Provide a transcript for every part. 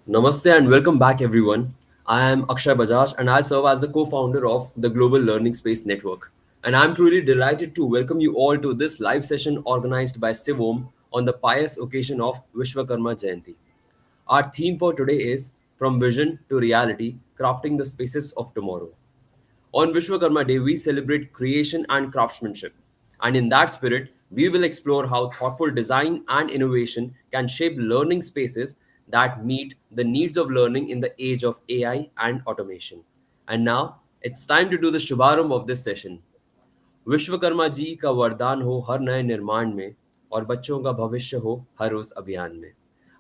Namaste and welcome back, everyone. I am Akshay Bajaj and I serve as the co founder of the Global Learning Space Network. And I'm truly delighted to welcome you all to this live session organized by CIVOM on the pious occasion of Vishwakarma Jayanti. Our theme for today is From Vision to Reality Crafting the Spaces of Tomorrow. On Vishwakarma Day, we celebrate creation and craftsmanship. And in that spirit, we will explore how thoughtful design and innovation can shape learning spaces that meet the needs of learning in the age of AI and automation. And now, it's time to do the Shubharam of this session. Vishwakarma ji का वरदान हो हर नए निर्माण में और बच्चों का भविष्य हो हर उस अभियान में.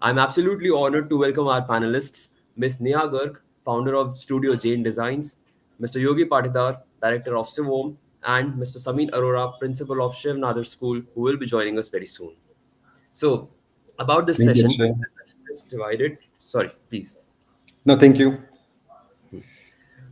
I'm absolutely honored to welcome our panelists, Ms. Neha Garg, founder of Studio Jane Designs, Mr. Yogi Patidar, director of CIVOM, and Mr. Sameer Arora, principal of Shiv Nadar School, who will be joining us very soon. So, about Thank you, Akshay. this session is divided. Sorry, please. No, thank you.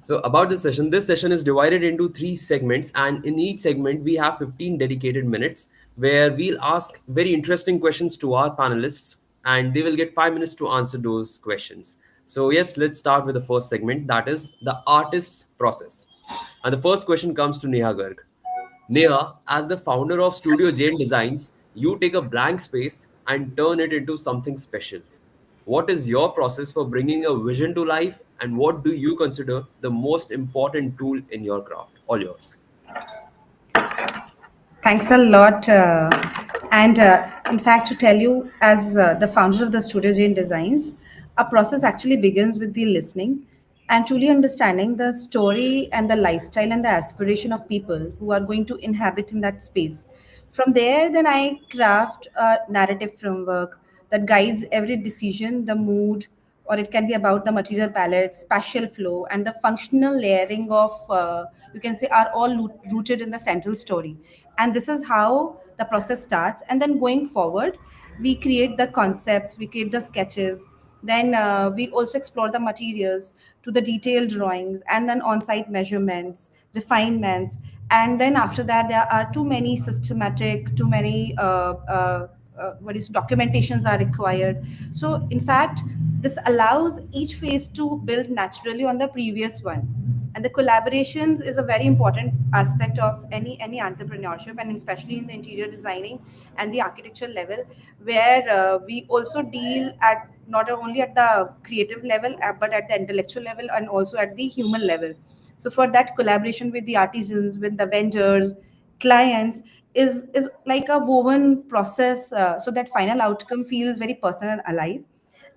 So, about this session is divided into three segments, and in each segment, we have 15 dedicated minutes where we'll ask very interesting questions to our panelists, and they will get 5 minutes to answer those questions. So, yes, let's start with the first segment, that is the artist's process. And the first question comes to Neha Garg. Neha, as the founder of Studio Jane Designs, you take a blank space and turn it into something special. What is your process for bringing a vision to life, and what do you consider the most important tool in your craft? All yours. Thanks a lot. In fact, to tell you, as the founder of the Studio Jane Designs, our process actually begins with the listening and truly understanding the story and the lifestyle and the aspiration of people who are going to inhabit in that space. From there, then I craft a narrative framework that guides every decision, the mood, or it can be about the material palette, spatial flow, and the functional layering of, you can say, are all rooted in the central story. And this is how the process starts. And then going forward, we create the concepts, we create the sketches, then we also explore the materials to the detailed drawings and then on-site measurements, refinements, and then after that there are too many systematic, too many what is documentations are required. So in fact, this allows each phase to build naturally on the previous one. And the collaborations is a very important aspect of any entrepreneurship, and especially in the interior designing and the architectural level, where we also deal at not only at the creative level but at the intellectual level and also at the human level. So for that, collaboration with the artisans, with the vendors, clients is like a woven process, so that final outcome feels very personal and alive.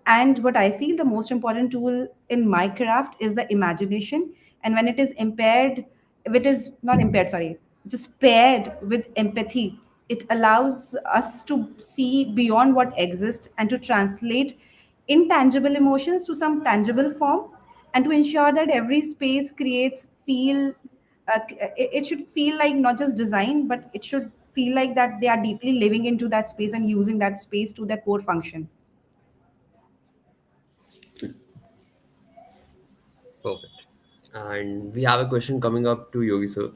And what I feel the most important tool in my craft is the imagination. And when it is impaired, if it is not impaired, sorry, just paired with empathy, it allows us to see beyond what exists and to translate intangible emotions to some tangible form, and to ensure that every space creates feel, it should feel like not just design, but it should feel like that they are deeply living into that space and using that space to their core function. Perfect. And we have a question coming up to Yogi sir.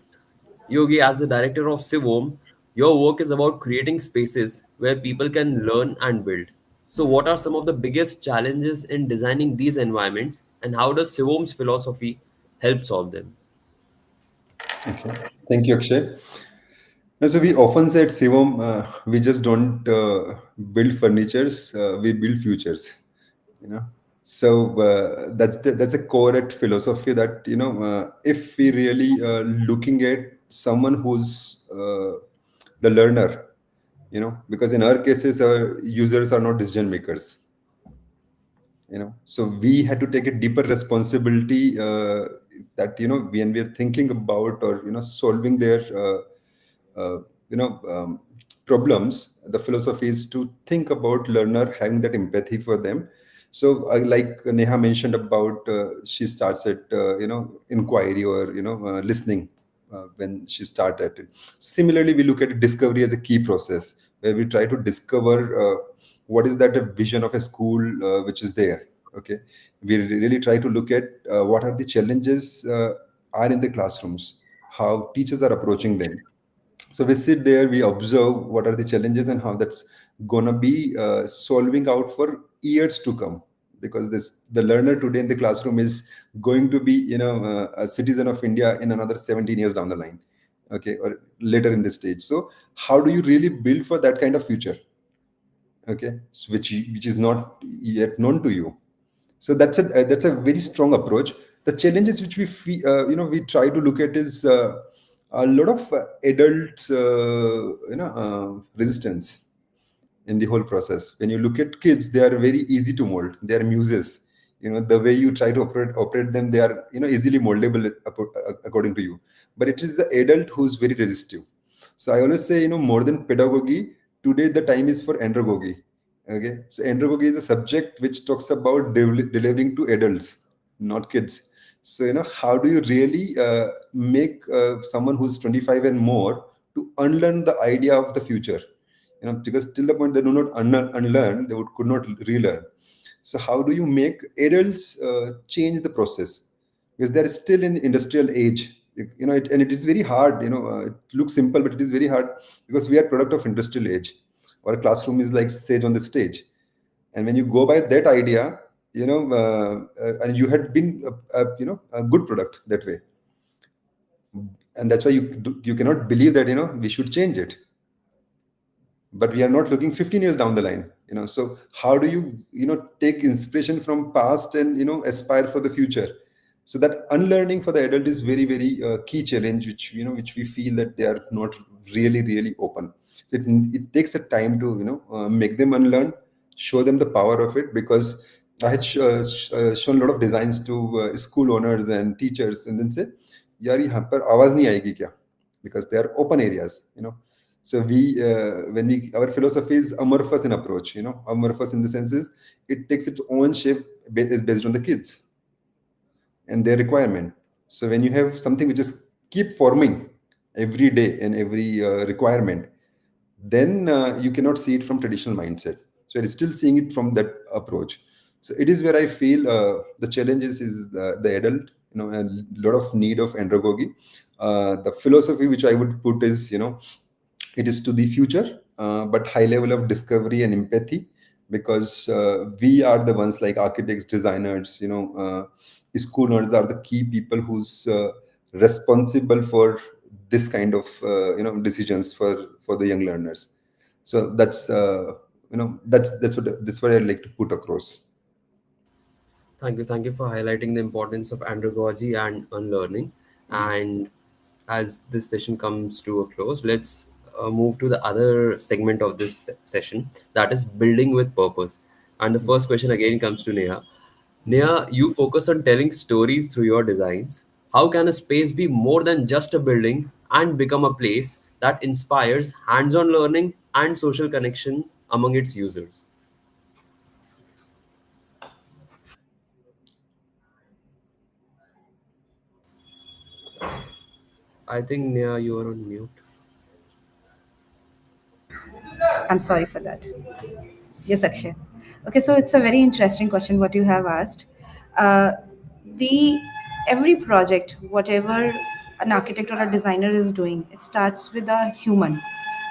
Yogi, as the director of CIVOM, your work is about creating spaces where people can learn and build. So, what are some of the biggest challenges in designing these environments, and how does CIVOM's philosophy help solve them? Okay. Thank you, Akshay. So we often say at CIVOM, we just don't build furnitures, we build futures. You know. So that's a core at philosophy that if we really looking at someone who's the learner, because in our cases our users are not decision makers. So we had to take a deeper responsibility that when we are thinking about or solving their uh, you know um, problems, the philosophy is to think about learner having that empathy for them. So like Neha mentioned about she starts at inquiry or listening when she started. Similarly, we look at discovery as a key process where we try to discover what is that a vision of a school which is there. Okay, we really try to look at what are the challenges are in the classrooms, how teachers are approaching them. So we sit there, we observe what are the challenges and how that's gonna be solving out for years to come. because this the learner today in the classroom is going to be, a citizen of India in another 17 years down the line, okay, or later in this stage. So how do you really build for that kind of future, okay, which is not yet known to you? So that's a very strong approach. The challenges which we try to look at is a lot of adult resistance in the whole process. When you look at kids, they are very easy to mold. They are muses. The way you try to operate them, they are easily moldable according to you. But it is the adult who's very resistive. So I always say, more than pedagogy, today the time is for andragogy. Okay, so andragogy is a subject which talks about delivering to adults, not kids. So how do you really make someone who's 25 and more to unlearn the idea of the future? Because till the point they do not unlearn, they could not relearn. So how do you make adults change the process? Because they're still in the industrial age. And it is very hard. It looks simple, but it is very hard because we are product of industrial age. Our classroom is like sage on the stage, and when you go by that idea, and you had been a good product that way, and that's why you cannot believe that we should change it. But we are not looking 15 years down the line. So how do you take inspiration from past and aspire for the future? So that unlearning for the adult is very, very key challenge, which we feel that they are not really, really open. So it takes a time to make them unlearn, show them the power of it. Because I had shown a lot of designs to school owners and teachers, and then say, यार यहाँ पर आवाज नहीं आएगी क्या? Because they are open areas. So our philosophy is amorphous in approach. Amorphous in the sense is it takes its own shape, is based on the kids and their requirement. So when you have something which is keep forming every day and every requirement, then you cannot see it from traditional mindset. So it is still seeing it from that approach. So it is where I feel the challenges is the adult, a lot of need of andragogy. The philosophy which I would put is, it is to the future, but high level of discovery and empathy, because we are the ones like architects, designers, school owners are the key people who's responsible for this kind of decisions for the young learners. So that's what I'd like to put across. Thank you. Thank you for highlighting the importance of andragogy and unlearning. Yes. And as this session comes to a close, let's move to the other segment of this session, that is building with purpose. And the first question again comes to Neha. Neha, you focus on telling stories through your designs. How can a space be more than just a building and become a place that inspires hands on learning and social connection among its users? I think Neha, you are on mute. I'm sorry for that. Yes, Akshay. Okay, so it's a very interesting question what you have asked. Uh, the every project, whatever an architect or a designer is doing, it starts with a human.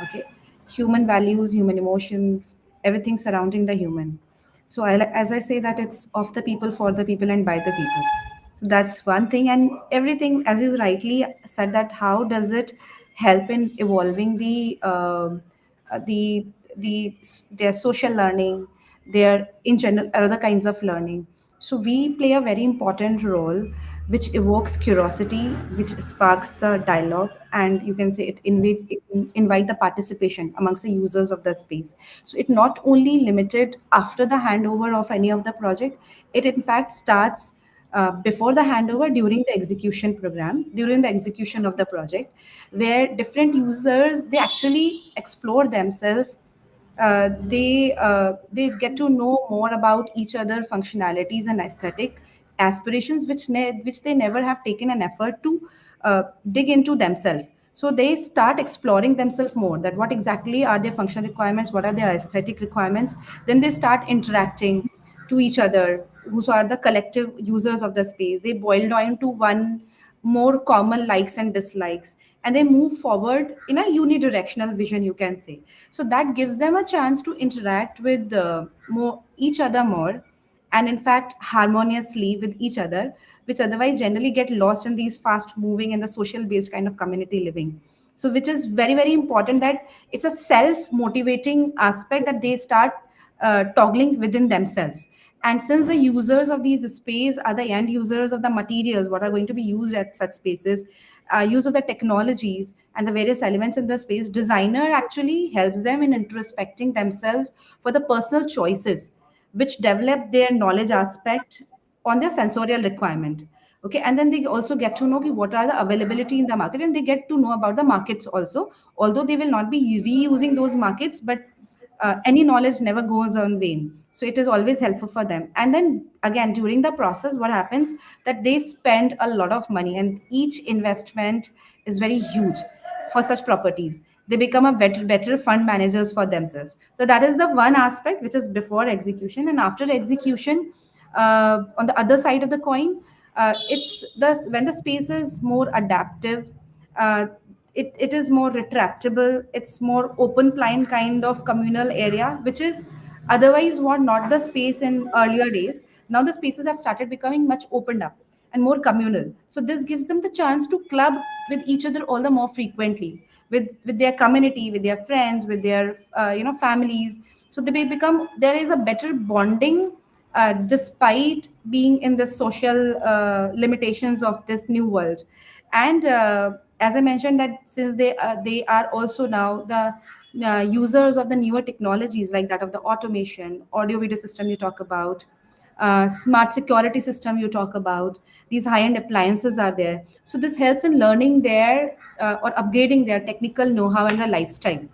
Okay, human values, human emotions, everything surrounding the human. So as I say that it's of the people, for the people, and by the people. So that's one thing, and everything, as you rightly said, that how does it help in evolving uh, the their social learning, their in general other kinds of learning. So we play a very important role, which evokes curiosity, which sparks the dialogue, and you can say invite the participation amongst the users of the space. So it not only limited after the handover of any of the project, it in fact starts before the handover, during the execution program, during the execution of the project, where different users they actually explore themselves. They get to know more about each other functionalities and aesthetic aspirations, which they never have taken an effort to dig into themselves. So they start exploring themselves more, that what exactly are their functional requirements, what are their aesthetic requirements. Then they start interacting to each other, who are the collective users of the space. They boil down to one more common likes and dislikes, and they move forward in a unidirectional vision, you can say. So that gives them a chance to interact with more each other more, and in fact harmoniously with each other, which otherwise generally get lost in these fast moving and the social based kind of community living. So which is very very important, that it's a self motivating aspect that they start toggling within themselves. And since the users of these space are the end users of the materials what are going to be used at such spaces, use of the technologies and the various elements in the space, designer actually helps them in introspecting themselves for the personal choices which develop their knowledge aspect on their sensorial requirement. Okay, and then they also get to know, okay, what are the availability in the market, and they get to know about the markets also, although they will not be reusing those markets, but any knowledge never goes on vain, so it is always helpful for them. And then again during the process what happens, that they spend a lot of money, and each investment is very huge for such properties. They become a better fund managers for themselves. So that is the one aspect which is before execution. And after execution, on the other side of the coin, it's the when the space is more adaptive, uh, it is more retractable, it's more open plan kind of communal area, which is otherwise what not the space in earlier days. Now the spaces have started becoming much opened up and more communal, so this gives them the chance to club with each other all the more frequently, with their community, with their friends, with their families. So they become, there is a better bonding despite being in the social limitations of this new world. And as I mentioned, that since they are also now the users of the newer technologies like that of the automation, audio video system you talk about, smart security system you talk about, these high end appliances are there. So this helps in learning their or upgrading their technical know-how and their lifestyle.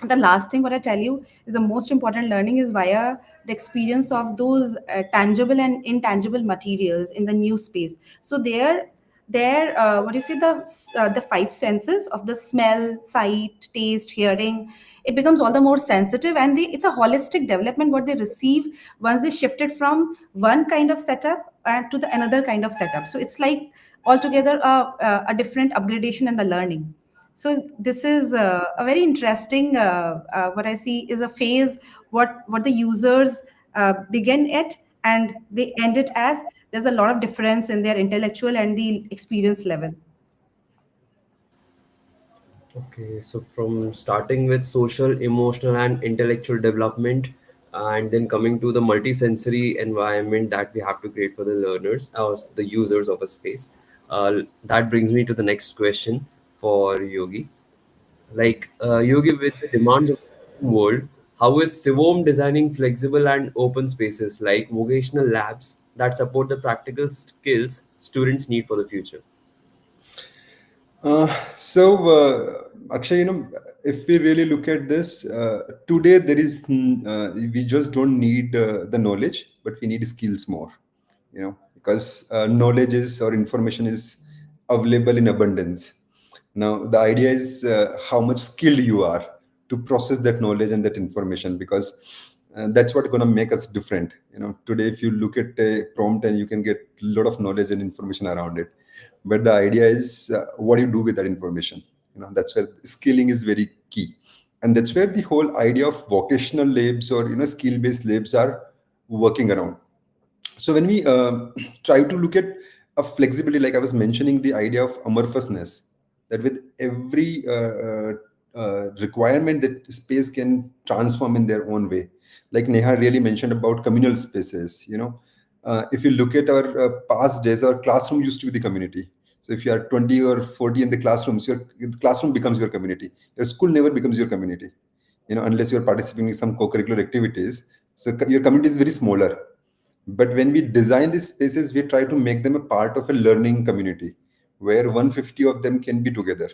The last thing what I tell you is the most important learning is via the experience of those tangible and intangible materials in the new space. So there what do you say, the five senses of the smell, sight, taste, hearing, it becomes all the more sensitive, and it's a holistic development what they receive once they shifted from one kind of setup to the another kind of setup. So it's like altogether a different upgradation in the learning. So this is a very interesting. What I see is a phase. What the users begin it and they end it as. There's a lot of difference in their intellectual and the experience level. Okay, so from starting with social, emotional, and intellectual development, and then coming to the multisensory environment that we have to create for the learners or the users of a space, that brings me to the next question for Yogi. Yogi, with the demands of the world, how is CIVOM designing flexible and open spaces like vocational labs that support the practical skills students need for the future? Akshay, if we really look at this, today there is, we just don't need the knowledge, but we need skills more, because knowledge is or information is available in abundance. Now, the idea is how much skilled you are to process that knowledge and that information, because that's what going to make us different. Today, if you look at a prompt and you can get a lot of knowledge and information around it, but the idea is what do you do with that information. That's where skilling is very key, and that's where the whole idea of vocational labs or skill based labs are working around. So when we try to look at a flexibility, like I was mentioning, the idea of amorphousness, that with every requirement that space can transform in their own way. Like Neha really mentioned about communal spaces. If you look at our past days, our classroom used to be the community. So if you are 20 or 40 in the classrooms, your the classroom becomes your community. Your school never becomes your community, unless you're participating in some co-curricular activities. So your community is very smaller. But when we design these spaces, we try to make them a part of a learning community where 150 of them can be together.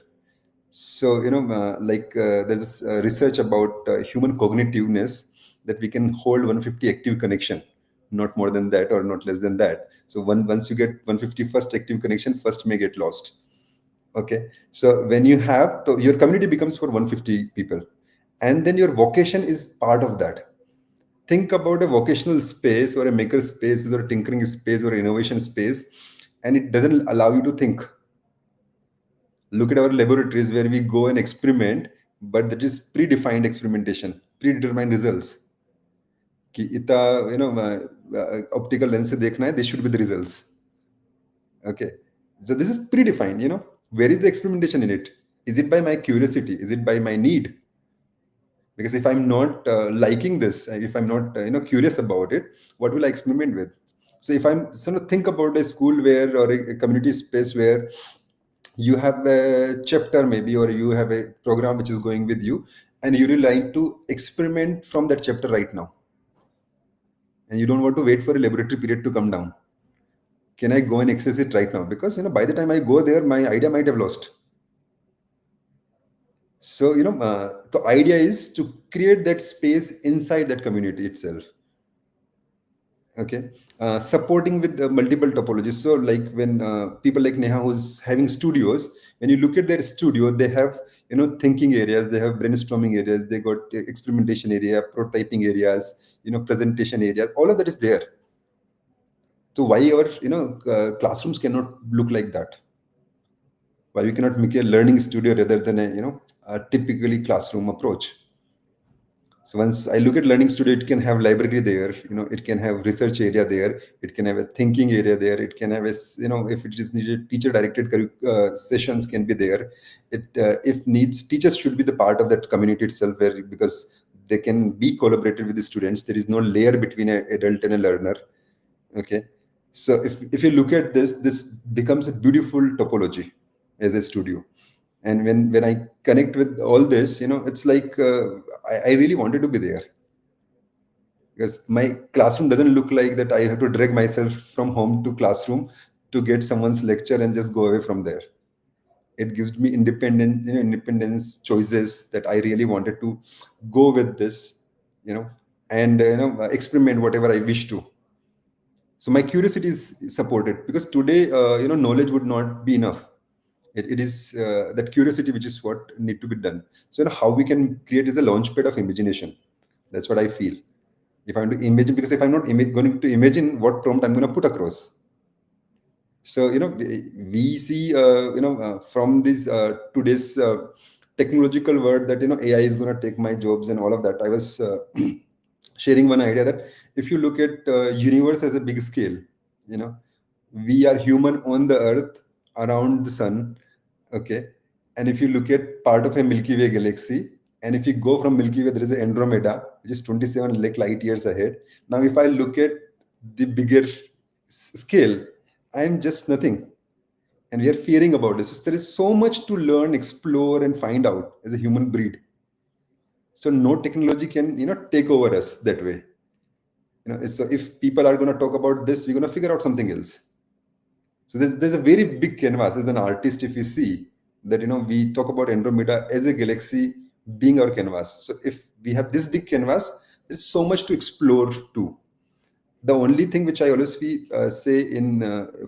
So, there's research about human cognitiveness, that we can hold 150 active connection, not more than that or not less than that. So once you get 150 first active connection, first may get lost. Okay. So when you have, so your community becomes for 150 people. And then your vocation is part of that. Think about a vocational space or a maker space or a tinkering space or innovation space, and it doesn't allow you to think. Look at our laboratories where we go and experiment, but that is predefined experimentation, predetermined results. कि इतना optical lens से देखना है, this should be the results. Okay, so this is predefined. Where is the experimentation in it? Is it by my curiosity? Is it by my need? Because if I'm not liking this, if I'm not curious about it, what will I experiment with? So if I'm sort of think about a school where, or a community space where you have a chapter maybe, or you have a program which is going with you, and you really like to experiment from that chapter right now, and you don't want to wait for a laboratory period to come down. Can I go and access it right now? Because by the time I go there, my idea might have lost. So the idea is to create that space inside that community itself. Okay, supporting with multiple topologies. So like when people like Neha who's having studios, when you look at their studio, they have thinking areas, they have brainstorming areas, they got experimentation area, prototyping areas, presentation areas, all of that is there. So why our classrooms cannot look like that? Why we cannot make a learning studio rather than a typically classroom approach? So once I look at learning studio, it can have library there, it can have research area there, it can have a thinking area there, it can have a if it is needed, teacher directed sessions can be there. It if needs, teachers should be the part of that community itself, where because they can be collaborated with the students. There is no layer between an adult and a learner. Okay, so if you look at this becomes a beautiful topology as a studio. And when I connect with all this, it's like I really wanted to be there, because my classroom doesn't look like that I have to drag myself from home to classroom to get someone's lecture and just go away from there. It gives me independence choices that I really wanted to go with this, and experiment whatever I wish to. So my curiosity is supported, because today knowledge would not be enough. It is that curiosity which is what need to be done. So how we can create is a launchpad of imagination. That's what I feel. If I'm to imagine, because if I'm not going to imagine, what prompt I'm going to put across. So we see from this today's technological world that AI is going to take my jobs and all of that. I was sharing one idea that if you look at universe as a big scale, you know we are human on the earth around the sun. Okay, and if you look at part of a Milky Way galaxy, and if you go from Milky Way, there is an Andromeda which is 27 lakh light years ahead. Now if I look at the bigger scale, I am just nothing, and we are fearing about this. So there is so much to learn, explore, and find out as a human breed. So no technology can take over us that way. So if people are going to talk about this, we're going to figure out something else. So there's a very big canvas. As an artist, if you see that we talk about Andromeda as a galaxy being our canvas. So if we have this big canvas, there's so much to explore too. The only thing which I always say in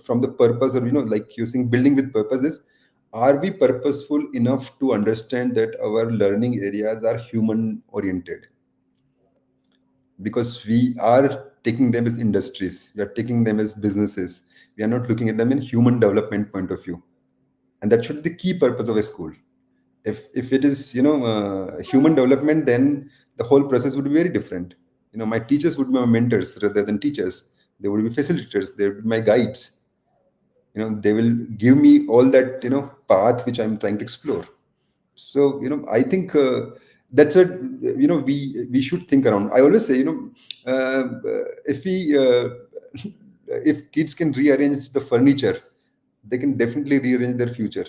from the purpose, or like using building with purpose, is are we purposeful enough to understand that our learning areas are human oriented? Because we are taking them as industries, we are taking them as businesses, we are not looking at them in human development point of view. And that should be the key purpose of a school. If it is human development, then the whole process would be very different. My teachers would be my mentors rather than teachers. They would be facilitators, they would be my guides. They will give me all that path which I'm trying to explore. So I think that's what we should think around. I always say if we if kids can rearrange the furniture, they can definitely rearrange their future.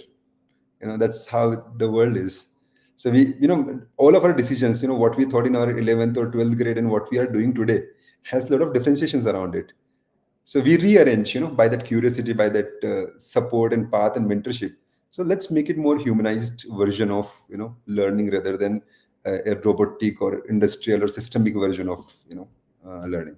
That's how the world is. So we all of our decisions, what we thought in our 11th or 12th grade and what we are doing today, has a lot of differentiations around it. So we rearrange by that curiosity, by that support and path and mentorship. So let's make it more humanized version of learning, rather than a robotic or industrial or systemic version of learning.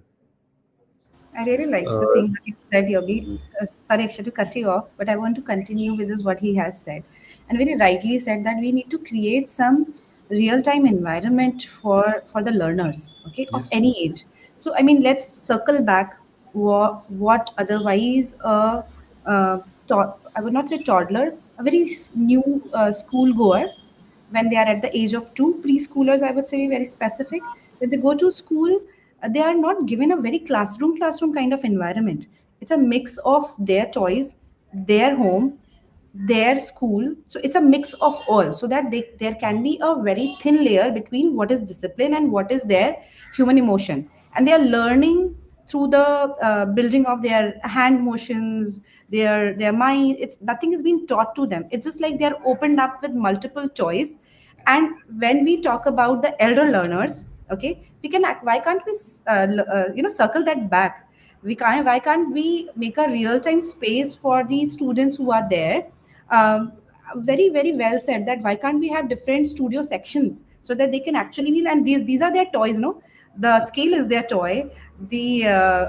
I really like the Uh, thing that you said, Yogi. Sorry, actually, to cut you off, but I want to continue with this what he has said, and very rightly said that we need to create some real-time environment for the learners, okay, of Yes. any age. So, I mean, let's circle back. What otherwise I would not say toddler, a very new school goer, when they are at the age of two, preschoolers, I would say, be very specific. When they go to school, they are not given a very classroom kind of environment. It's a mix of their toys, their home, their school. So it's a mix of all, so that there can be a very thin layer between what is discipline and what is their human emotion. And they are learning through the building of their hand motions, their mind. It's nothing is being taught to them. It's just like they are opened up with multiple toys. And when we talk about the elder learners, okay, we can why can't we circle that back? We can't Why can't we make a real time space for the students who are there? um, Very well said, that why can't we have different studio sections so that they can actually feel, and these are their toys, no? The scale is their toy, the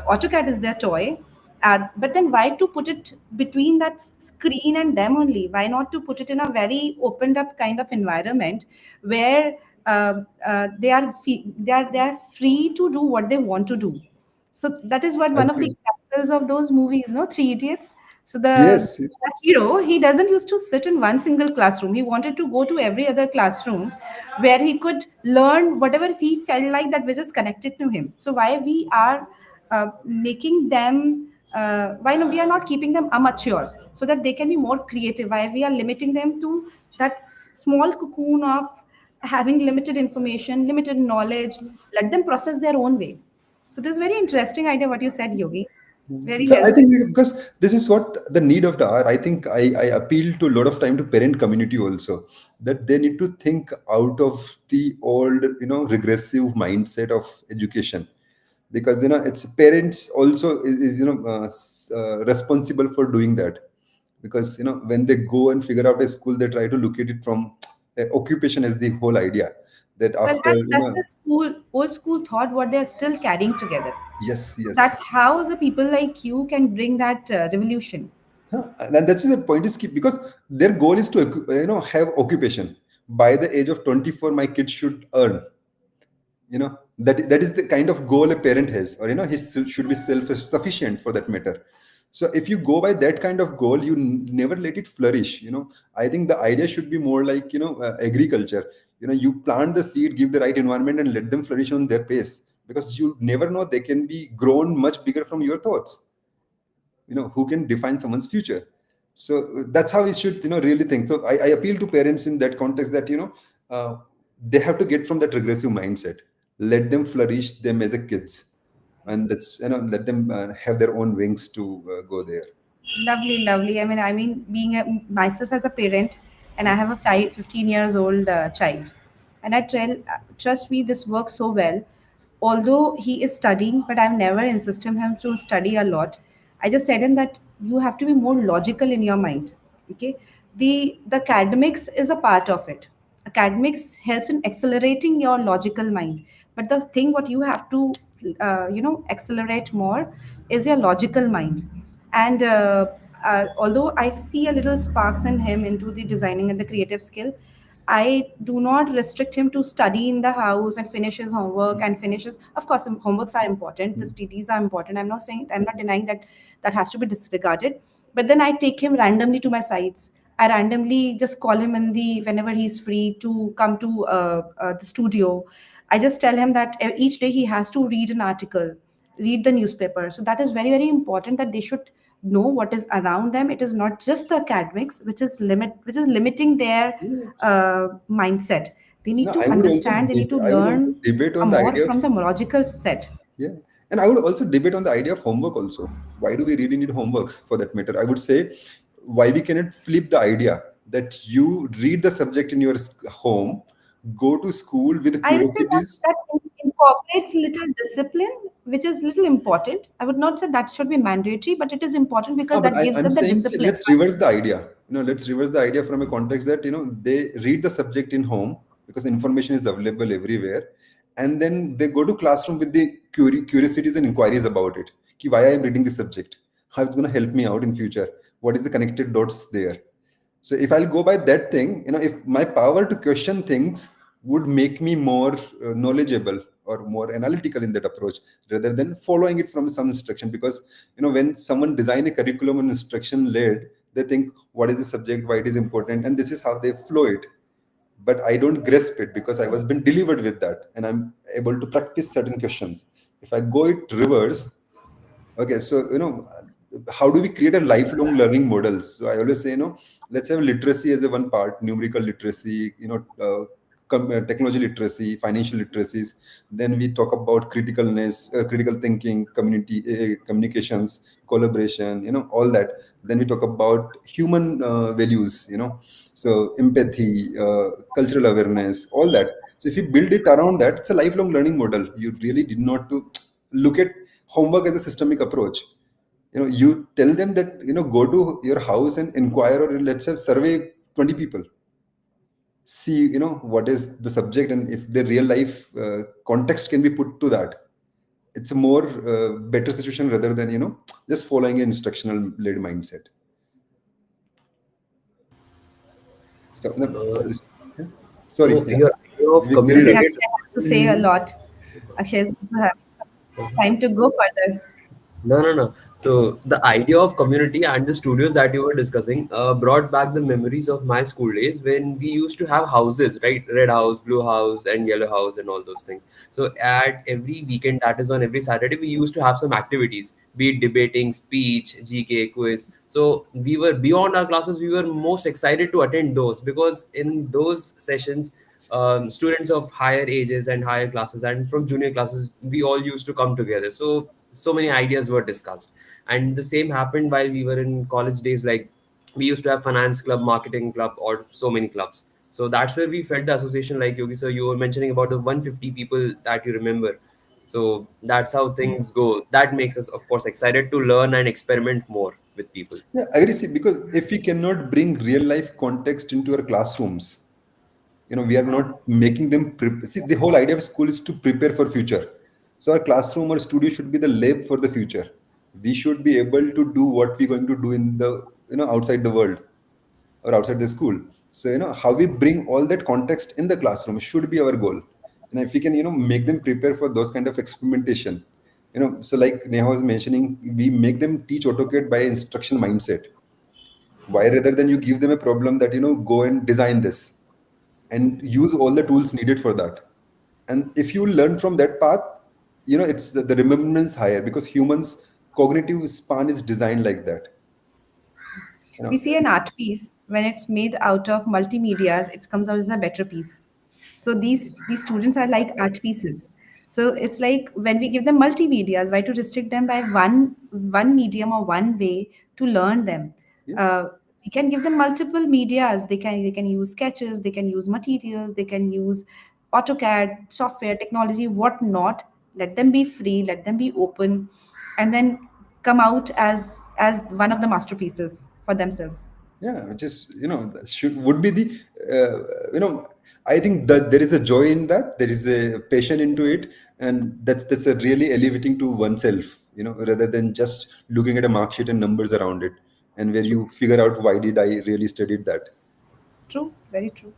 AutoCAD is their toy. But then why to put it between that screen and them only? Why not to put it in a very opened up kind of environment where they are free to do what they want to do? So that is what one of the Agree. examples of those movies, no, Three Idiots. So Yes, yes. that hero, he doesn't used to sit in one single classroom. He wanted to go to every other classroom where he could learn whatever he felt like that which is connected to him. So why we are making them? Why no, we are not keeping them amateurs so that they can be more creative? Why we are limiting them to that small cocoon of having limited information, limited knowledge? Let them process their own way. So this is very interesting idea what you said, Yogi. Very So well I said. think because this is what the need of the hour, I think I appeal to a lot of time to parent community also, that they need to think out of the old, regressive mindset of education, because it's parents also is responsible for doing that, because when they go and figure out a school, they try to look at it from occupation as the whole idea, that But after that's the old school thought what they are still carrying together. yes, yes. That's how the people like you can bring that revolution. Huh, and that's the point is key, because their goal is to have occupation. By the age of 24, my kid should earn. That is the kind of goal a parent has, or he should be self sufficient for that matter. So if you go by that kind of goal, you never let it flourish. I think the idea should be more like agriculture. You plant the seed, give the right environment, and let them flourish on their pace, because you never know, they can be grown much bigger from your thoughts. Who can define someone's future. So that's how we should really think. So I appeal to parents in that context, that they have to get from that regressive mindset, let them flourish them as a kids, and that's let them have their own wings to go there. Lovely, lovely. Being myself as a parent, and I have a 15 years old child, and trust me, this works so well. Although he is studying, but I've never insisted him to study a lot. I just said him that you have to be more logical in your mind. Okay, the academics is a part of it. Academics helps in accelerating your logical mind, but the thing what you have to accelerate more is your logical mind. And although I see a little sparks in him into the designing and the creative skill, I do not restrict him to study in the house and finish his homework and finishes. Of course, homeworks are important. The studies are important. I'm not denying that that has to be disregarded. But then I take him randomly to my sites. I randomly just call him in the whenever he's free to come to the studio. I just tell him that each day he has to read an article, read the newspaper. So that is very important that they should know what is around them. It is not just the academics which is limiting their mindset. They No, need to I would also understand. They need to I would also learn debate a on the more idea of, from the logical set. yeah. And I would also debate on the idea of homework also. Why do we really need homeworks for that matter? I would say, why we cannot flip the idea that you read the subject in your home, go to school with I would say that curiosities. incorporates little discipline, which is little important. I would not say that should be mandatory, but it is important because No, but that gives I'm them the saying, discipline. let's reverse the idea. Let's reverse the idea from a context that they read the subject in home, because information is available everywhere, and then they go to classroom with the curiosities and inquiries about it. Ki, why I am reading this subject? How it's going to help me out in future? What is the connected dots there? So if I'll go by that thing, if my power to question things would make me more knowledgeable or more analytical in that approach, rather than following it from some instruction. Because when someone design a curriculum and instruction led, they think what is the subject, why it is important, and this is how they flow it. But I don't grasp it, because I was been delivered with that, and I'm able to practice certain questions. If I go it reverse, okay, so how do we create a lifelong learning models? So I always say, let's have literacy as a one part, numerical literacy, technology literacy, financial literacies. Then we talk about criticalness, critical thinking, community communications, collaboration, all that. Then we talk about human values, so empathy, cultural awareness, all that. So if you build it around that, it's a lifelong learning model. You really did not to look at homework as a systemic approach. You tell them that, go to your house and inquire, or let's have survey 20 people, see what is the subject, and if the real life context can be put to that, it's a more better situation rather than just following an instructional led mindset. So no, Uh, yeah. Sorry, so yeah. your idea of We I think really community. Akshay has to say a lot. Akshay is also having time to go further. No, no, no. So the idea of community and the studios that you were discussing brought back the memories of my school days when we used to have houses, right? Red house, blue house, and yellow house, and all those things. So at every weekend, that is on every Saturday, we used to have some activities, be it debating, speech, GK, quiz. So we were beyond our classes. We were most excited to attend those because in those sessions, students of higher ages and higher classes and from junior classes, we all used to come together. So many ideas were discussed, and the same happened while we were in college days. Like we used to have finance club, marketing club, or so many clubs. So that's where we felt the association. Like Yogi sir, you were mentioning about the 150 people that you remember. So that's how things go. That makes us, of course, excited to learn and experiment more with people. Yeah, I agree. See, because if we cannot bring real life context into our classrooms, we are not making them see, the whole idea of school is to prepare for future. So our classroom or studio should be the lab for the future. We should be able to do what we're going to do in the outside the world or outside the school. So how we bring all that context in the classroom should be our goal. And if we can make them prepare for those kind of experimentation, so like Neha was mentioning, we make them teach AutoCAD by instruction mindset. Why, rather than you give them a problem that go and design this and use all the tools needed for that. And if you learn from that path, it's the remembrance higher, because humans cognitive span is designed like that. you We know see an art piece when it's made out of multimedias, it comes out as a better piece. So these students are like art pieces. So it's like when we give them multimedias, why to restrict them by one medium or one way to learn them? yes. Uh, we can give them multiple medias. They can use sketches, they can use materials, they can use AutoCAD software, technology, what not. Let them be free, let them be open, and then come out as one of the masterpieces for themselves. Yeah, which is that should would be the I think that there is a joy in that, there is a passion into it, and that's a really elevating to oneself, rather than just looking at a mark sheet and numbers around it, and where True, you figure out why did I really studied that. true, very true.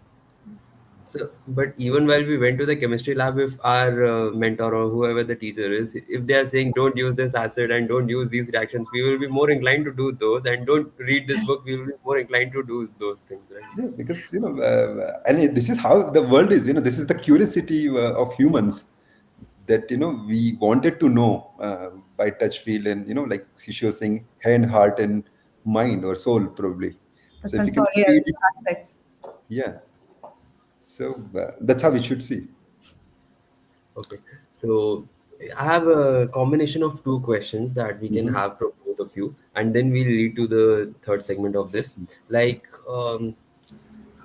So, but even while we went to the chemistry lab, if our mentor or whoever the teacher is, if they are saying don't use this acid and don't use these reactions, we will be more inclined to do those, and don't read this book, we will be more inclined to do those things, right? Yeah, because this is how the world is. This is the curiosity of humans, that we wanted to know by touch, feel, and like she was saying, hand, heart, and mind or soul, probably. The So if you can sensorial feed it, aspects. yeah. So that's how we should see. Okay. So I have a combination of two questions that we can Mhm. have from both of you, and then we'll lead to the third segment of this. Like,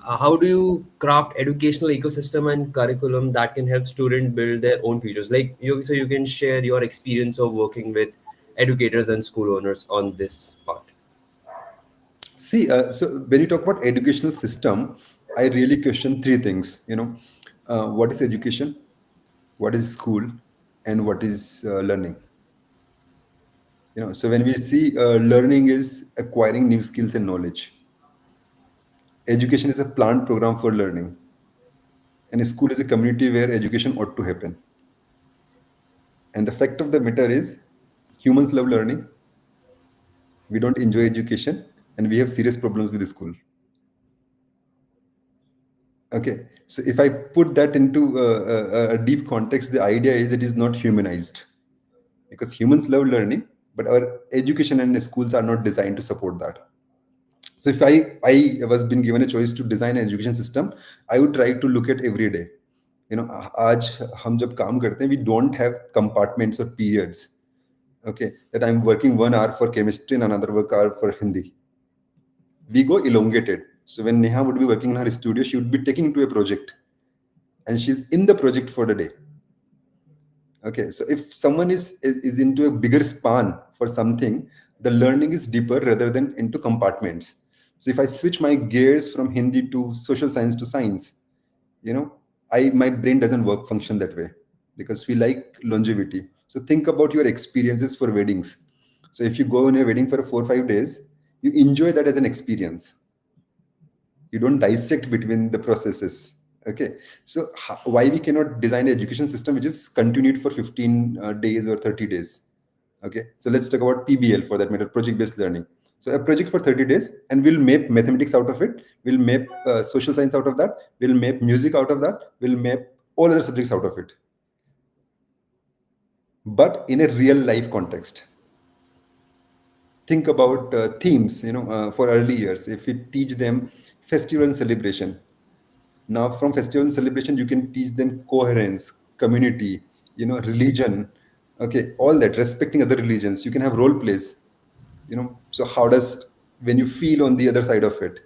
how do you craft educational ecosystem and curriculum that can help students build their own futures? Like, so you can share your experience of working with educators and school owners on this part. See, so when you talk about educational system, I really question three things. What is education, what is school, and what is learning. So when we see learning is acquiring new skills and knowledge, education is a planned program for learning, and a school is a community where education ought to happen. And the fact of the matter is, humans love learning, we don't enjoy education, and we have serious problems with the school. Okay, so if I put that into a deep context, the idea is it is not humanized. because humans love learning, but our education and schools are not designed to support that. So if I was been given a choice to design an education system, I would try to look at every day. आज हम जब काम करते हैं, we don't have compartments or periods. Okay, that I'm working 1 hour for chemistry and another work hour for Hindi. We go elongated. So when Neha would be working in her studio, she would be taking to a project, and she's in the project for the day. Okay, so if someone is into a bigger span for something, the learning is deeper rather than into compartments. So if I switch my gears from Hindi to social science to science, you know, I my brain doesn't work function that way, because we like longevity. So think about your experiences for weddings. So if you go on a wedding for 4 or 5 days, you enjoy that as an experience. You don't dissect between the processes. Okay, so why we cannot design an education system which is continued for 15 days or 30 days? Okay, so let's talk about PBL, for that matter, project based learning. So a project for 30 days, and we'll map mathematics out of it, we'll map social science out of that, we'll map music out of that, we'll map all other subjects out of it, but in a real life context. Think about themes, for early years. If we teach them festival and celebration, now from festival and celebration you can teach them coherence, community, religion. Okay, all that, respecting other religions. You can have role plays. So how does, when you feel on the other side of it,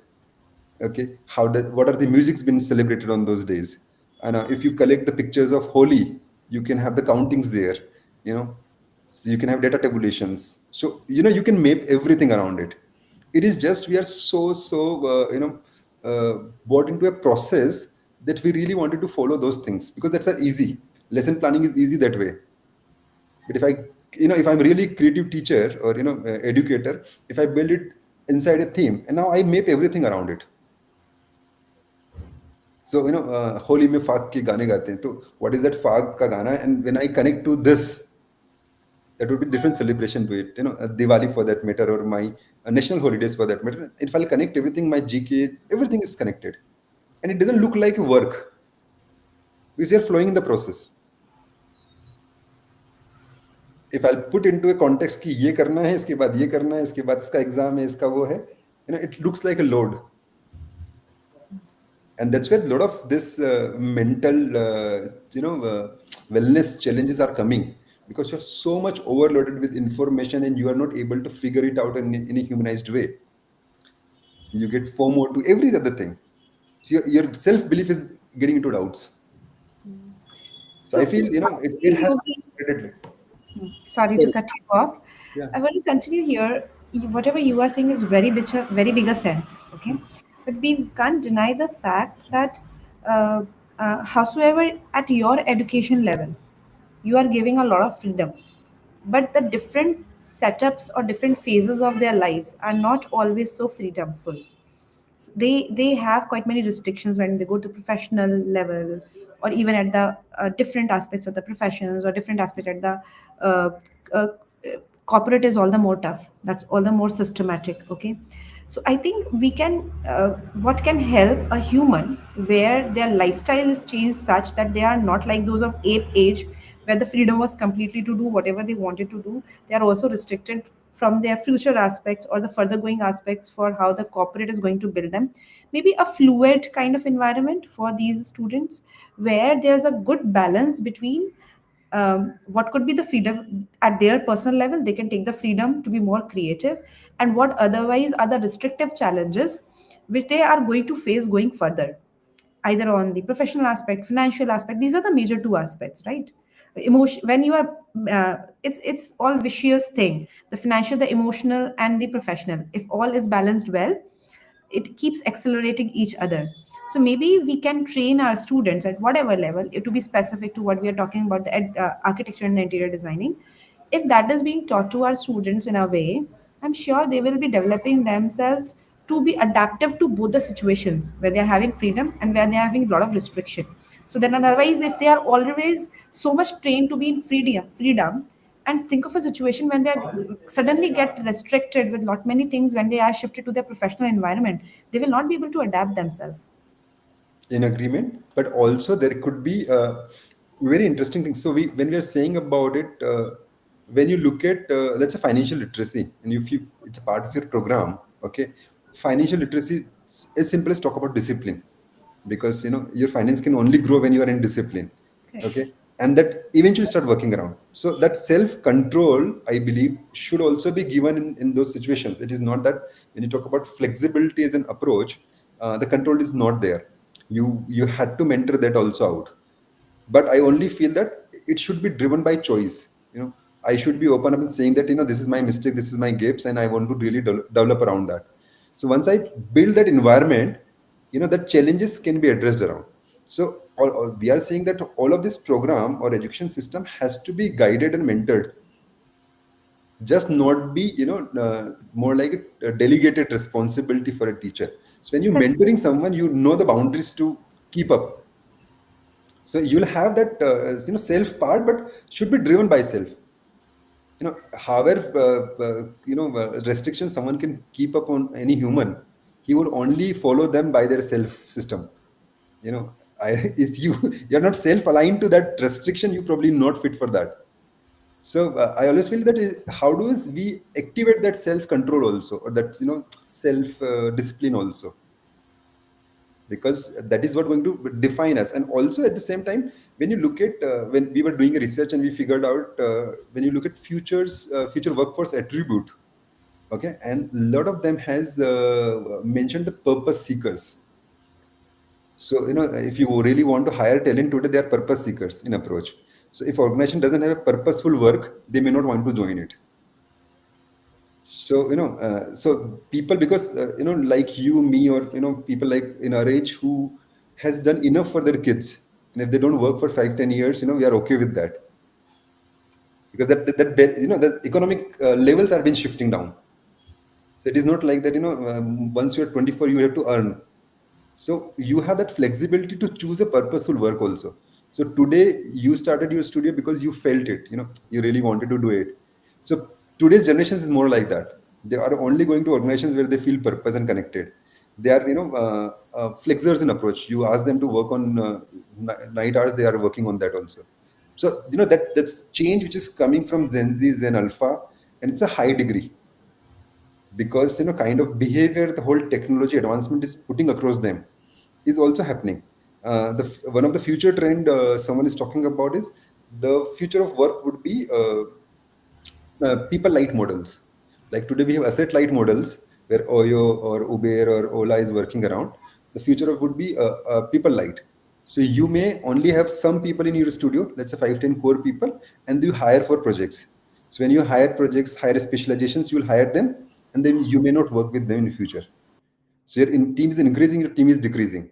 okay, what are the musics been celebrated on those days? And if you collect the pictures of Holi, you can have the countings there. you know so you can have data tabulations. So you can map everything around it. It is just we are so bought into a process that we really wanted to follow those things, because that's a easy lesson. Planning is easy that way. But if I'm really creative teacher or educator, if I build it inside a theme, and now I map everything around it. So Holi में फाग के गाने गाते हैं, तो what is that फाग का गाना, and when I connect to this, that would be different celebration to it. Diwali for that matter, or my national holidays for that matter. If I'll connect everything, my GK, everything is connected, and it doesn't look like work, because you're flowing in the process. If I'll put into a context कि ये करना है, इसके बाद ये करना है, इसके बाद इसका एग्जाम है, इसका वो है, it looks like a load. And that's where a lot of this mental wellness challenges are coming, because you're so much overloaded with information and you are not able to figure it out in a humanized way. You get FOMO to every other thing. So your self-belief is getting into doubts. So I feel it has Yogi, sorry to cut you off. Yeah. I want to continue here. Whatever you are saying is very bigger sense. Okay, but we can't deny the fact that howsoever at your education level, you are giving a lot of freedom, but the different setups or different phases of their lives are not always so freedomful. They have quite many restrictions when they go to professional level, or even at the different aspects of the professions, or different aspect at the uh, uh, corporate is all the more tough, that's all the more systematic. Okay, so I think we can what can help a human where their lifestyle is changed such that they are not like those of ape age, where the freedom was completely to do whatever they wanted to do. They are also restricted from their future aspects or the further going aspects for how the corporate is going to build them. Maybe a fluid kind of environment for these students, where there's a good balance between what could be the freedom at their personal level, they can take the freedom to be more creative, and what otherwise are the restrictive challenges which they are going to face going further, either on the professional aspect, financial aspect. These are the major two aspects, right? Emotion, when you are it's all vicious thing, the financial, the emotional, and the professional. If all is balanced well, it keeps accelerating each other. So maybe we can train our students at whatever level, to be specific to what we are talking about, the architecture and interior designing. If that is being taught to our students in a way, I'm sure they will be developing themselves to be adaptive to both the situations where they are having freedom and where they are having a lot of restriction. So then otherwise, if they are always so much trained to be in freedom, and think of a situation when they suddenly get restricted with lot many things, when they are shifted to their professional environment, they will not be able to adapt themselves. In agreement, but also there could be very interesting things. So when we are saying about it, when you look at let's say financial literacy, and if you it's a part of your program, okay, financial literacy is simple as talk about discipline, because your finance can only grow when you are in discipline, Correct. okay, and that eventually start working around. So that self control, I believe, should also be given in those situations. It is not that when you talk about flexibility as an approach, the control is not there. You had to mentor that also out, but I only feel that it should be driven by choice. I should be open up and saying that this is my mistake, this is my gaps, and I want to really develop around that. So once I build that environment, that challenges can be addressed around. So we are saying that all of this program or education system has to be guided and mentored, just not be more like a delegated responsibility for a teacher. So when you're Correct. mentoring someone, you know the boundaries to keep up. So you'll have that self part, but should be driven by self. However restrictions someone can keep up on any human, he will only follow them by their self system. you know if you're not self aligned to that restriction, you probably not fit for that. So I always feel that how do we activate that self control also, or that self discipline also, because that is what going to define us. And also at the same time, when you look at when we were doing a research, and we figured out when you look at future workforce attribute, okay, and a lot of them has mentioned the purpose seekers. So if you really want to hire talent today, they are purpose seekers in approach. So if organization doesn't have a purposeful work, they may not want to join it. So so people, because like you, me, or people like in our age who has done enough for their kids, and if they don't work for 5-10 years, we are okay with that, because the economic levels are been shifting down. So it is not like that once you're 24 you have to earn. So you have that flexibility to choose a purposeful work also. So today you started your studio because you felt it, you really wanted to do it. So today's generations is more like that. They are only going to organizations where they feel purpose and connected. They are flexers in approach. You ask them to work on night hours, they are working on that also. So that's change which is coming from Gen Z's and Alpha, and it's a high degree, because kind of behavior the whole technology advancement is putting across them is also happening. One of the future trend someone is talking about is the future of work would be people light models. Like today we have asset light models where Oyo or Uber or Ola is working around. The future of would be people light. So you may only have some people in your studio, let's say 5-10 core people, and you hire for projects. So when you hire projects, hire specializations, you will hire them, and then you may not work with them in the future. So team is increasing, your team is decreasing,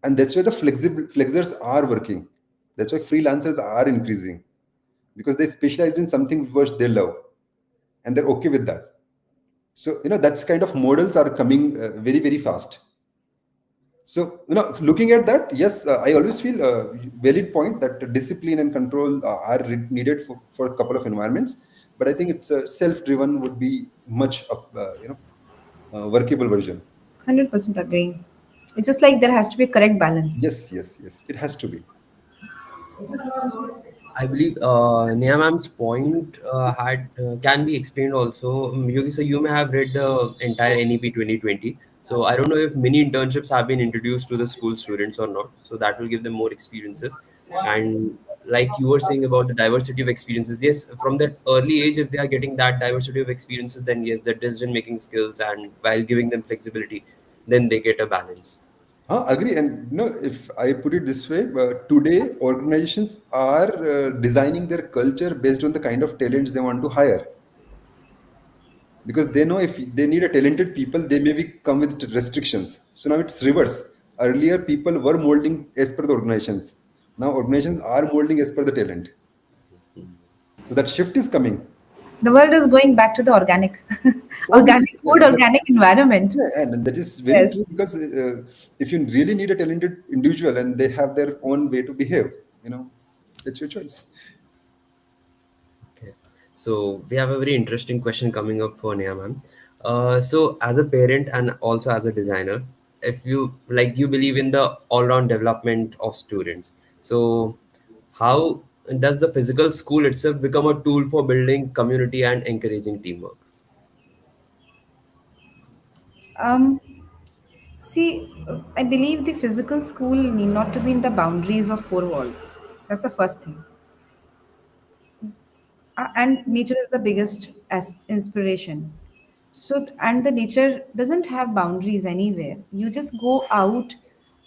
and that's why the flexible flexers are working. That's why freelancers are increasing, because they specialize in something which they love, and they're okay with that. So that's kind of models are coming very very fast. So looking at that, yes, I always feel a valid point that discipline and control are needed for a couple of environments, but I think it's self-driven would be much workable version. 100% agree. It's just like there has to be a correct balance. Yes, yes, yes, it has to be. I believe Neha ma'am's point had can be explained also. Yogi, so you may have read the entire NEP 2020. So I don't know if mini internships have been introduced to the school students or not. So that will give them more experiences. And like you were saying about the diversity of experiences, yes, from that early age, if they are getting that diversity of experiences, then yes, the decision making skills, and while giving them flexibility, then they get a balance. Agree. And if I put it this way, today organizations are designing their culture based on the kind of talents they want to hire, because they know if they need a talented people, they may be come with restrictions. So now it's reverse. Earlier, people were molding as per the organizations. Now organizations are molding as per the talent. So that shift is coming. The world is going back to the organic, Obviously, organic food, organic environment. yeah, and that is very Yes, true, because if you really need a talented individual and they have their own way to behave, that's your choice. Okay. So we have a very interesting question coming up for Neha ma'am. So as a parent and also as a designer, if you like you believe in the all-round development of students. So how And does the physical school itself become a tool for building community and encouraging teamwork? Um, See, I believe the physical school need not to be in the boundaries of four walls. That's the first thing. And nature is the biggest inspiration. So, and the nature doesn't have boundaries anywhere. You just go out,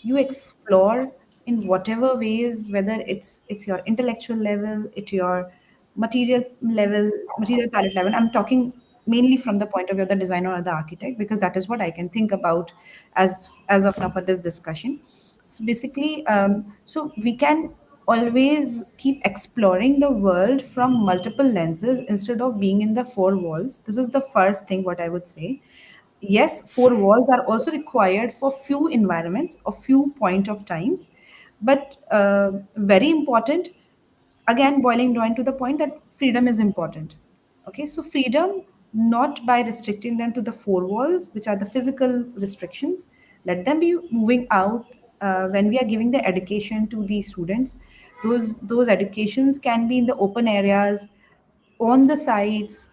you explore in whatever ways, whether it's your intellectual level, it's your material level, material palette level. I'm talking mainly from the point of view of the designer or the architect, because that is what I can think about as of now for this discussion. So basically, so we can always keep exploring the world from multiple lenses instead of being in the four walls. This is the first thing what I would say. Yes, four walls are also required for few environments or few point of times, but very important, again boiling down to the point that freedom is important. Okay, so freedom, not by restricting them to the four walls which are the physical restrictions. Let them be moving out. When we are giving the education to the students, those educations can be in the open areas, on the sites,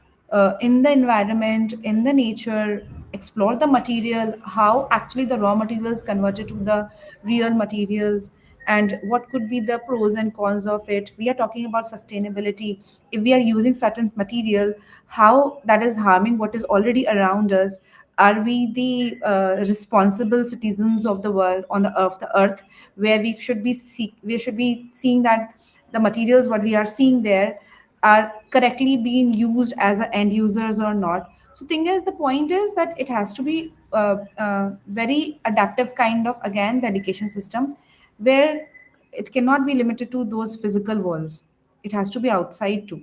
in the environment, in the nature, explore the material, how actually the raw materials converted to the real materials, and what could be the pros and cons of it. We are talking about sustainability. If we are using certain material, how that is harming what is already around us. Are we the responsible citizens of the world on the earth, where we should be seeing that the materials what we are seeing there are correctly being used as a end users or not. So thing is, the point is that it has to be very adaptive kind of, again, the education system, where it cannot be limited to those physical walls. It has to be outside too,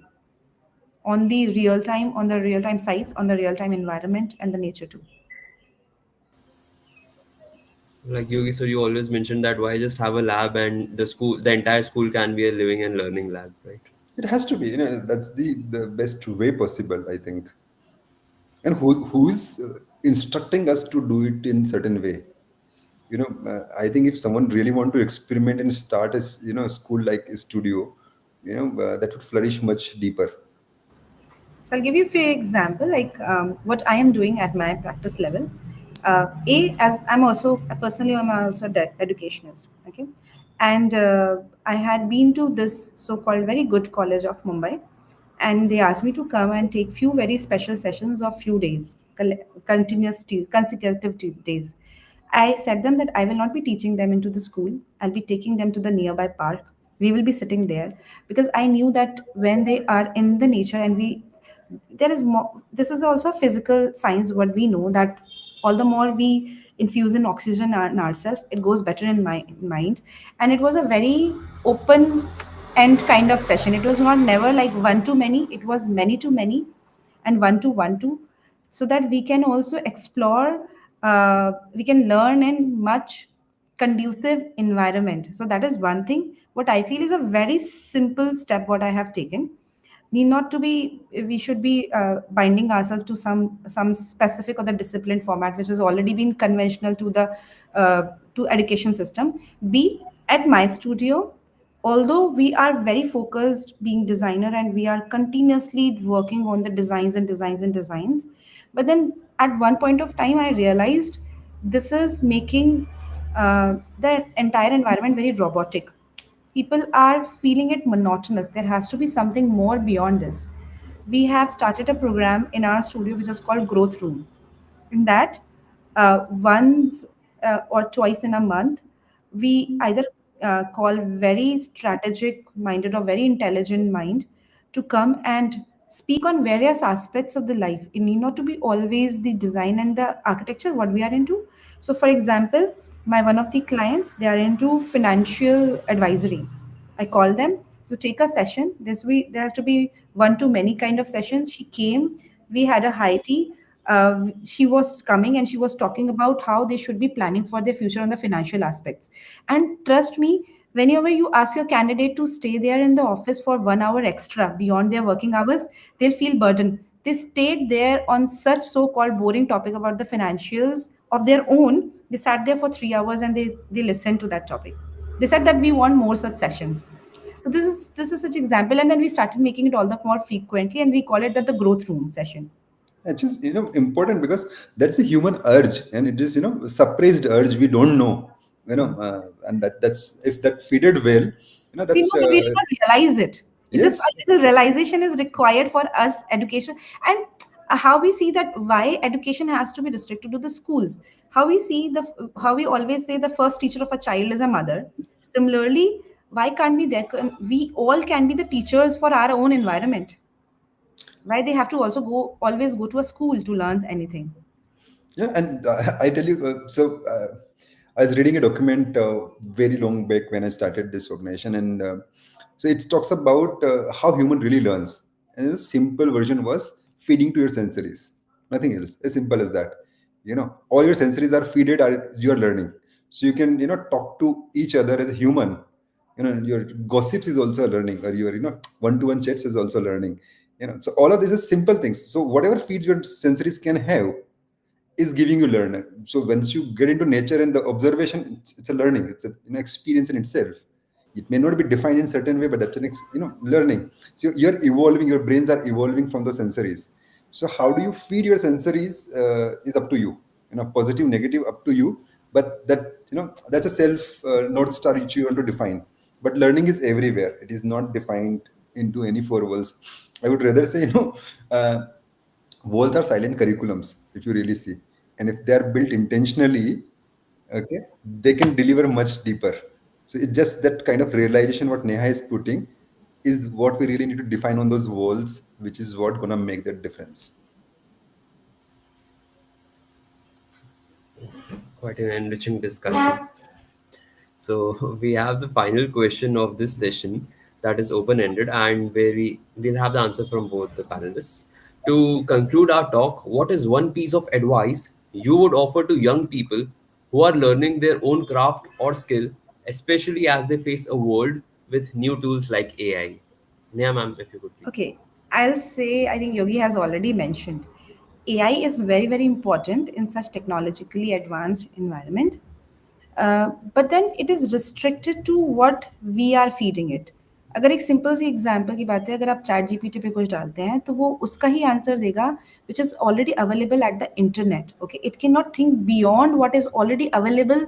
on the real time sites, on the real time environment and the nature too. Like Yogi, so you always mentioned that why just have a lab and the entire school can be a living and learning lab, right? It has to be, that's the best way possible, I think. And who's instructing us to do it in certain way? I think if someone really want to experiment and start as school like a studio, that would flourish much deeper. So I'll give you a few example, like what I am doing at my practice level. As I'm also personally, I'm also educationist. Okay, and I had been to this so-called very good college of Mumbai, and they asked me to come and take few very special sessions of few days, consecutive days. I said them that I will not be teaching them into the school. I'll be taking them to the nearby park. We will be sitting there, because I knew that when they are in the nature, and we there is more, this is also a physical science what we know, that all the more we infuse in oxygen in ourselves, it goes better in my mind. And it was a very open end kind of session. It was not never like one to many, it was many to many and one to, so that we can also explore, we can learn in much conducive environment. So that is one thing what I feel is a very simple step what I have taken. Need not to be, we should be binding ourselves to some specific or the discipline format which has already been conventional to the to education system. Be at my studio, although we are very focused being designer and we are continuously working on the designs and designs and designs, but then at one point of time I realized this is making the entire environment very robotic. People are feeling it monotonous. There has to be something more beyond this. We have started a program in our studio which is called Growth Room. In that, once or twice in a month, we either call very strategic minded or very intelligent mind to come and speak on various aspects of the life. It need not to be always the design and the architecture what we are into. So for example, my one of the clients, they are into financial advisory. I call them to take a session. This week there has to be one to many kind of sessions. She came, we had a high tea. She was coming and she was talking about how they should be planning for their future on the financial aspects. And trust me, whenever you ask your candidate to stay there in the office for 1 hour extra beyond their working hours, they'll feel burdened. They stayed there on such so-called boring topic about the financials of their own. They sat there for 3 hours and they listened to that topic. They said that we want more such sessions. So this is such example, and then we started making it all the more frequently, and we call it that the growth room session. Which is important because that's a human urge, and it is suppressed urge we don't know, and that's if that feeded well, We know, that's but we do not realize it. It's just yes. a little realization is required for us education, and how we see that why education has to be restricted to the schools. How we see how we always say the first teacher of a child is a mother. Similarly, why can't we there? We all can be the teachers for our own environment. Why they have to also always go to a school to learn anything? Yeah, and I tell you, I was reading a document very long back when I started this organization, and so it talks about how human really learns. And the simple version was feeding to your sensories, nothing else. As simple as that. All your sensories are feeded, you are learning. So you can, talk to each other as a human. Your gossips is also learning, or your, one-to-one chats is also learning. So all of these are simple things. So whatever feeds your sensories can have is giving you learning. So once you get into nature and the observation, it's a learning. It's a experience in itself. It may not be defined in certain way, but that's an learning. So you're evolving. Your brains are evolving from the sensories. So how do you feed your sensories is up to you. Positive, negative, up to you. But that's a self north star which you want to define. But learning is everywhere. It is not defined into any four walls. I would rather say Uh, walls are silent curriculums if you really see, and if they are built intentionally, okay, they can deliver much deeper. So it's just that kind of realization what Neha is putting is what we really need to define on those walls, which is what gonna make that difference. Quite an enriching discussion. So we have the final question of this session that is open-ended, and where we'll have the answer from both the panelists. To conclude our talk, what is one piece of advice you would offer to young people who are learning their own craft or skill, especially as they face a world with new tools like AI? Neha ma'am, if you could please. Okay, I'll say I think Yogi has already mentioned AI is very, very important in such technologically advanced environment. But then it is restricted to what we are feeding it. अगर एक simple सी example की बात है, अगर आप chat GPT पे कुछ डालते हैं तो वो उसका ही आंसर देगा which is already available at the internet. Okay, it can not think beyond what is already available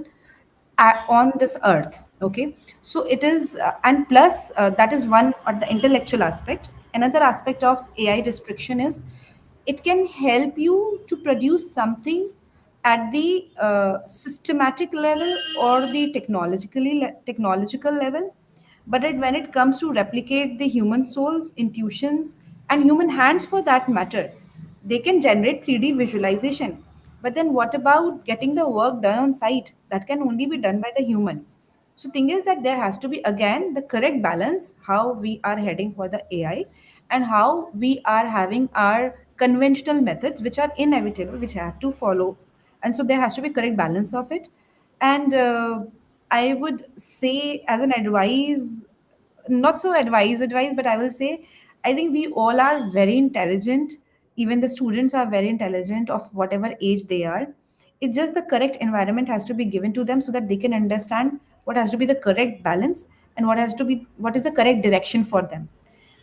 on this earth. Okay, so it is and plus that is one at the intellectual aspect. Another aspect of AI restriction is it can help you to produce something at the systematic level or the technological level, but when it comes to replicate the human souls, intuitions, and human hands for that matter, they can generate 3D visualization. But then what about getting the work done on site? That can only be done by the human. So thing is that there has to be again the correct balance how we are heading for the AI and how we are having our conventional methods which are inevitable, which have to follow. And so there has to be correct balance of it. And I would say as an advice, not so advice, but I will say I think we all are very intelligent. Even the students are very intelligent of whatever age they are. It's just the correct environment has to be given to them so that they can understand what has to be the correct balance and what is the correct direction for them.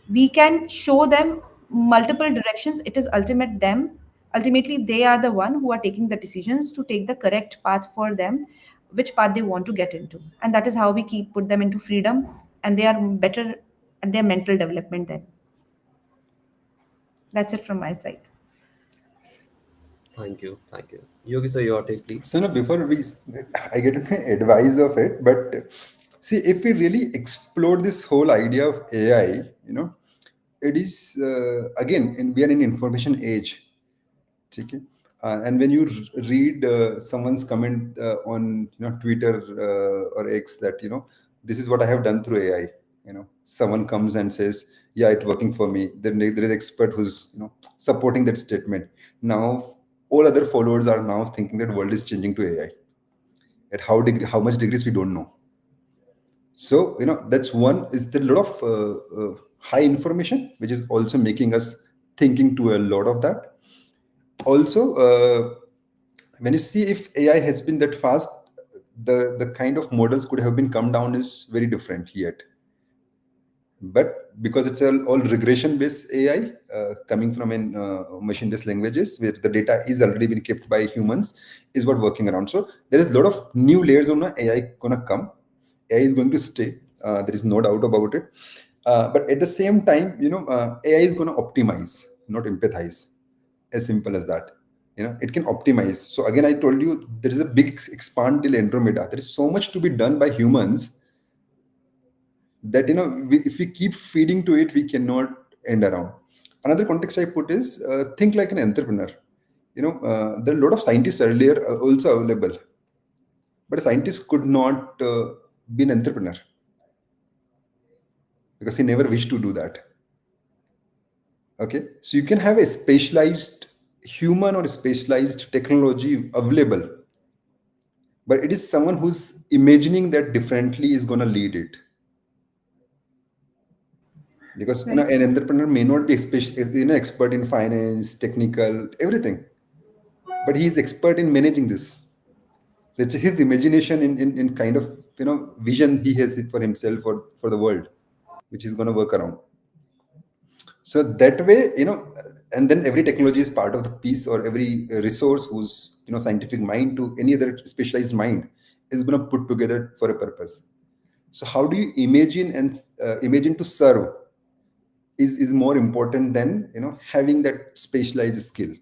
We can show them multiple directions. It is ultimately they are the one who are taking the decisions to take the correct path for them, which path they want to get into, and that is how we keep put them into freedom, and they are better at their mental development then. That's it from my side. Thank you, thank you. Yogi sir, your take, please. So now before I get my advice of it, but see, if we really explore this whole idea of AI, it is again, we are in information age. ठीक है? And when you read someone's comment on Twitter or X that this is what I have done through AI, someone comes and says, yeah, it's working for me. Then there is expert who's supporting that statement. Now all other followers are now thinking that world is changing to AI. At how much degrees we don't know. So that's one is the lot of high information, which is also making us thinking to a lot of that. Also, when you see if AI has been that fast, the kind of models could have been come down is very different yet. But because it's all regression based AI coming from in machine based languages where the data is already been kept by humans is what working around. So there is a lot of new layers on AI gonna come. AI is going to stay. There is no doubt about it. But at the same time, AI is gonna optimize, not empathize. As simple as that. It can optimize. So again, I told you there is a big expand till Andromeda. There is so much to be done by humans that if we keep feeding to it, we cannot end around. Another context I put is think like an entrepreneur. There are a lot of scientists earlier also available, but a scientist could not be an entrepreneur because he never wished to do that. Okay, so you can have a specialized human or specialized technology available, but it is someone who's imagining that differently is going to lead it. Because Very an true. entrepreneur may not be expert in finance, technical, everything, but he is expert in managing this. So it's his imagination in kind of vision he has for himself or for the world, which is going to work around. So that way, and then every technology is part of the piece, or every resource whose scientific mind to any other specialized mind is going to put together for a purpose. So how do you imagine and imagine to serve is more important than having that specialized skill.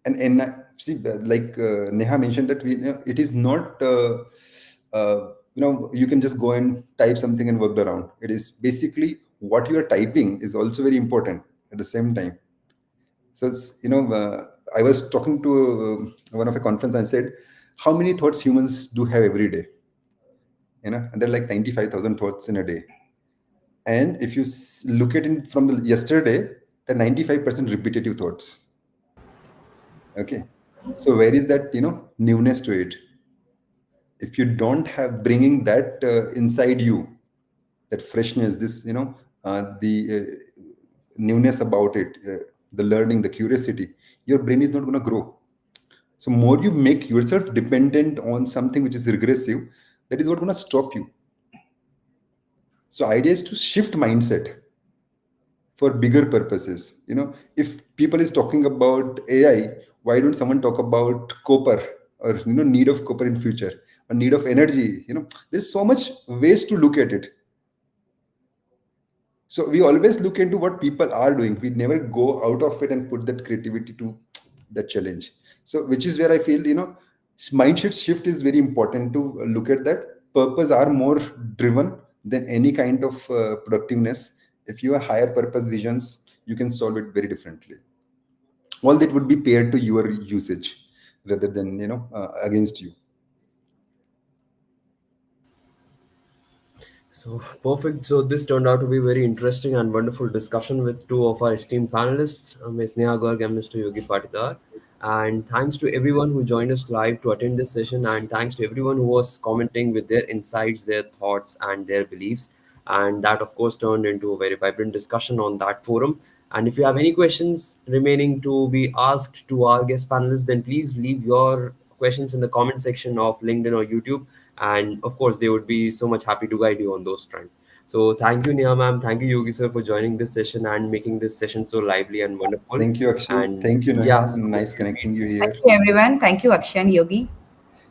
And see, like Neha mentioned that it is not you can just go and type something and work around. It is basically what you are typing is also very important at the same time. So I was talking to one of a conference. I said, how many thoughts humans do have every day? And they're like 95,000 thoughts in a day. And if you look at it from the yesterday, the 95% repetitive thoughts. Okay, so where is that newness to it? If you don't have bringing that inside you, that freshness, this the newness about it, the learning, the curiosity, your brain is not going to grow. So more you make yourself dependent on something which is regressive, that is what going to stop you. So idea is to shift mindset for bigger purposes. If people is talking about AI, why don't someone talk about copper, or need of copper in future, or need of energy? There's so much ways to look at it. So we always look into what people are doing. We never go out of it and put that creativity to that challenge. So which is where I feel mindset shift is very important to look at that. Purpose are more driven than any kind of productiveness. If you have higher purpose visions, you can solve it very differently. All that would be paired to your usage rather than against you. So perfect. So this turned out to be very interesting and wonderful discussion with two of our esteemed panelists, Ms. Neha Garg and Mr. Yogi Patidar. And thanks to everyone who joined us live to attend this session, and thanks to everyone who was commenting with their insights, their thoughts, and their beliefs. And that, of course, turned into a very vibrant discussion on that forum. And if you have any questions remaining to be asked to our guest panelists, then please leave your questions in the comment section of LinkedIn or YouTube, and of course they would be so much happy to guide you on those fronts. So thank you, Neha ma'am, thank you, Yogi sir, for joining this session and making this session so lively and wonderful. Thank you, Akshay. And Thank you, yeah, Neha. so Nice connecting you Thank here. you, everyone. Thank you, Akshay and Yogi.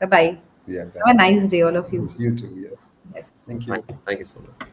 Bye bye. Yeah, Have a bye. nice day, all of you. You too. Yes. Yes. Thank you. thank you so much.